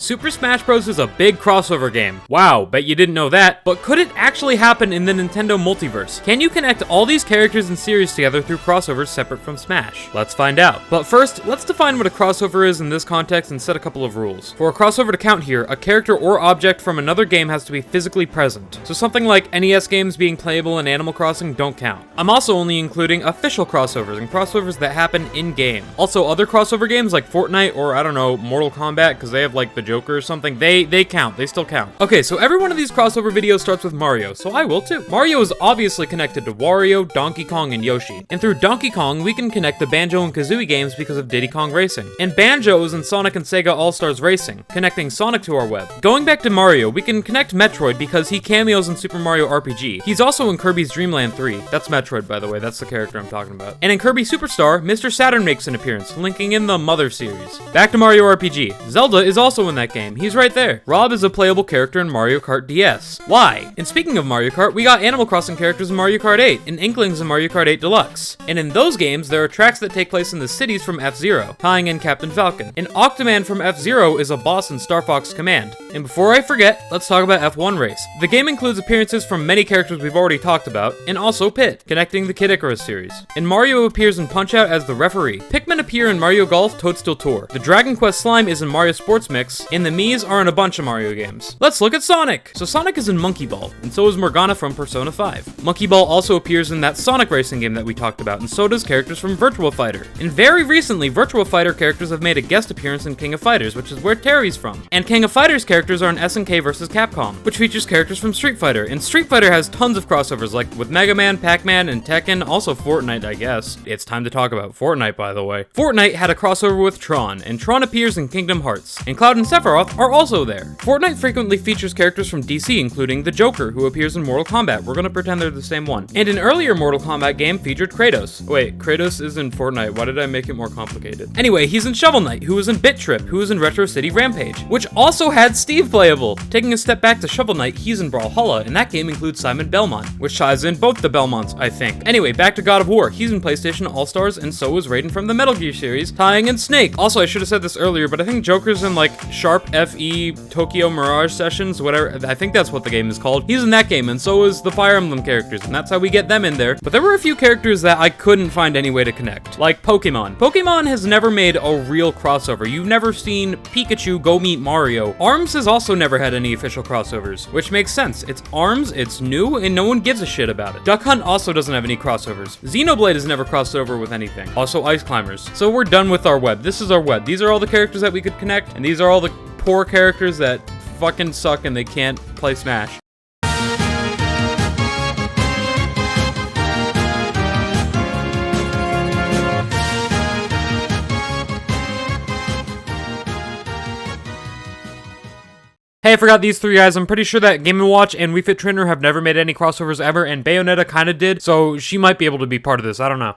Super Smash Bros. Is a big crossover game. Wow, bet you didn't know that. But could it actually happen in the Nintendo Multiverse? Can you connect all these characters and series together through crossovers separate from Smash? Let's find out. But first, let's define what a crossover is in this context and set a couple of rules. For a crossover to count here, a character or object from another game has to be physically present. So something like NES games being playable in Animal Crossing don't count. I'm also only including official crossovers and crossovers that happen in-game. Also, other crossover games like Fortnite or, I don't know, Mortal Kombat, because they have like the Joker or something, they count. They still count. Okay, so every one of these crossover videos starts with Mario, so I will too. Mario is obviously connected to Wario, Donkey Kong, and Yoshi. And through Donkey Kong, we can connect the Banjo and Kazooie games because of Diddy Kong Racing. And Banjo is in Sonic and Sega All-Stars Racing, connecting Sonic to our web. Going back to Mario, we can connect Metroid because he cameos in Super Mario RPG. He's also in Kirby's Dream Land 3. That's Metroid, by the way. That's the character I'm talking about. And in Kirby Superstar, Mr. Saturn makes an appearance, linking in the Mother series. Back to Mario RPG. Zelda is also in that game. He's right there. Rob is a playable character in Mario Kart DS. Why? And speaking of Mario Kart, we got Animal Crossing characters in Mario Kart 8, and Inklings in Mario Kart 8 Deluxe. And in those games, there are tracks that take place in the cities from F-Zero, tying in Captain Falcon. And Octoman from F-Zero is a boss in Star Fox Command. And before I forget, let's talk about F1 Race. The game includes appearances from many characters we've already talked about, and also Pit, connecting the Kid Icarus series. And Mario appears in Punch-Out as the referee. Pikmin appear in Mario Golf Toadstool Tour. The Dragon Quest Slime is in Mario Sports Mix, and the Miis are in a bunch of Mario games. Let's look at Sonic! So Sonic is in Monkey Ball, and so is Morgana from Persona 5. Monkey Ball also appears in that Sonic racing game that we talked about, and so does characters from Virtua Fighter. And very recently, Virtua Fighter characters have made a guest appearance in King of Fighters, which is where Terry's from. And King of Fighters characters are in SNK vs. Capcom, which features characters from Street Fighter. And Street Fighter has tons of crossovers, like with Mega Man, Pac-Man, and Tekken, also Fortnite, I guess. It's time to talk about Fortnite, by the way. Fortnite had a crossover with Tron, and Tron appears in Kingdom Hearts. And Cloud and Sephiroth are also there. Fortnite frequently features characters from DC, including the Joker, who appears in Mortal Kombat. We're gonna pretend they're the same one. And an earlier Mortal Kombat game featured Kratos. Wait, Kratos is in Fortnite. Why did I make it more complicated? Anyway, he's in Shovel Knight, who was in Bit Trip, who was in Retro City Rampage, which also had Steve playable. Taking a step back to Shovel Knight, he's in Brawlhalla, and that game includes Simon Belmont, which ties in both the Belmonts, I think. Anyway, back to God of War. He's in PlayStation All-Stars, and so is Raiden from the Metal Gear series, tying in Snake. Also, I should have said this earlier, but I think Joker's in like Sharp FE Tokyo Mirage Sessions, whatever. I think that's what the game is called. He's in that game, and so is the Fire Emblem characters, and that's how we get them in there. But there were a few characters that I couldn't find any way to connect, like Pokemon. Pokemon has never made a real crossover. You've never seen Pikachu go meet Mario. ARMS has also never had any official crossovers, which makes sense. It's ARMS, it's new, and no one gives a shit about it. Duck Hunt also doesn't have any crossovers. Xenoblade has never crossed over with anything. Also Ice Climbers. So we're done with our web. This is our web. These are all the characters that we could connect, and these are all the poor characters that fucking suck and they can't play Smash. Hey, I forgot these three guys. I'm pretty sure that Game & Watch and Wii Fit Trainer have never made any crossovers ever, and Bayonetta kinda did, so she might be able to be part of this. I don't know.